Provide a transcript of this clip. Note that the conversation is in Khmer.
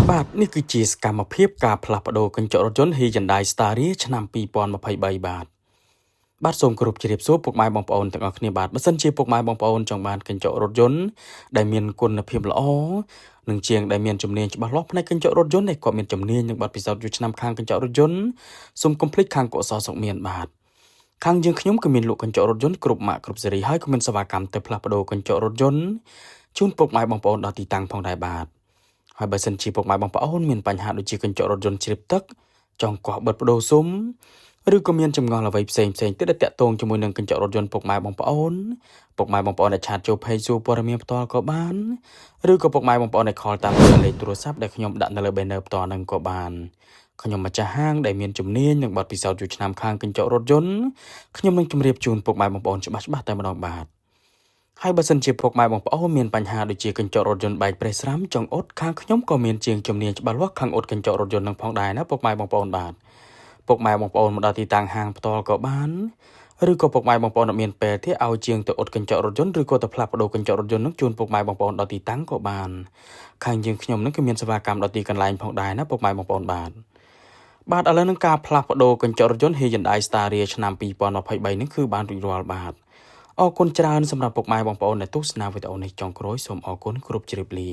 បាទនេះគឺជាសកម្មភាពការផ្លាស់ប្ដូរកញ្ចក់រថយន្ត Hyundai Staria ឆ្នាំ2023បាទសូមគោរពជម្រាបសួរពុកម៉ែបងប្អូនទាំងអស់គ្នាបាទបើសិនជាពុកម៉ែបងប្អូនចង់បានកញ្ចក់រថយន្តដែលមានគុណភាពល្អនិងជាងដែលមានជំនាញច្បាស់លាស់ផ្នែកកញ្ចក់រថយន្តដែលគាត់មានជំនាញនិងបទពិសោធន៍យូរឆ្នាំខាងកញ្ចក់រថយន្តសូមកុំភ្លេចខាងកុសលសុខមានបាទខាងយើងខ្ញុំក៏មានលក់កញ្ចក់រថយន្តគ្រប់ម៉ាកគ្រប់ស៊េរីហើយក៏មានសេវាកម្មទៅផ្លាស់ប្ដូរកញ្ចក់រថយន្តជូនពុកម៉ែបងប្អូនដល់ទីតាំងផងដែរបាទហើយបើសិនជាពុកម៉ែបងប្អូនមានបញ្ហាដូចជាកញ្ចក់រថយន្តជ្រាបទឹកចង់កោះបិទបដូរស៊ុំឬក៏មានចម្ងល់អ្វីផ្សេងទៀតដែលតាក់ទងជាមួយនឹងកញ្ចក់រថយន្តពុកម៉ែបងប្អូនដែលឆាតចូល Page សួរព័ត៌មានផ្ទាល់ក៏បានឬក៏ពុកម៉ែបងប្អូនដែល call តាមលេខទូរស័ព្ទដែលខ្ញុំដាក់នៅលើ banner ផ្ទាល់ហ្នឹងក៏បានខ្ញុំម្ចាស់ហាងដែលមានជំនាញនិងបទពិសោធន៍យូរឆ្នាំខាងកញ្ចក់រថយន្តខ្ញុំនឹងជម្រាបជូនពុកម៉ែបងប្អូនច្បាស់តែម្ដងបាទហើយបើសិនជាពុកម៉ែបងប្អូនមានបញ្ហាដូចជាកញ្ចក់រថយន្តបែកប្រេះស្រាំចង់អ៊ុតខាងខ្ញុំក៏មានជាងជំនាញច្បាស់លាស់ខាងអ៊ុតកញ្ចក់រថយន្តនឹងផងដែរណាពុកម៉ែបងប្អូនបាទពុកម៉ែបងប្អូនមកដល់ទីតាំងហាងផ្ទាល់ក៏បានឬក៏ពុកម៉ែបងប្អូនមានពេលទេឲ្យជាងទៅអ៊ុតកញ្ចក់រថយន្តឬក៏ទៅផ្លាស់ប្ដូរកញ្ចក់រថយន្តនឹងជូនពុកម៉ែបងប្អូនដល់ទីតាំងក៏បានខាងយើងខ្ញុំនឹងក៏មានសេវាកម្មដល់ទីកន្លែងផងដែរណាពុកម៉ែបងប្អូនបាទឥឡូវនឹងការផ្លាស់ប្ដូរកញ្ចក់រថយន្ត Hyundai Staria ឆ្នាំ2023នេះគឺបានរួចរាល់បាទអរគុណច្រើនសម្រាប់ពុកម៉ែបងប្អូនដែលទស្សនាវីដេអូនេះចុងក្រោយសូមអរគុណគ្រប់ជ្រាបលា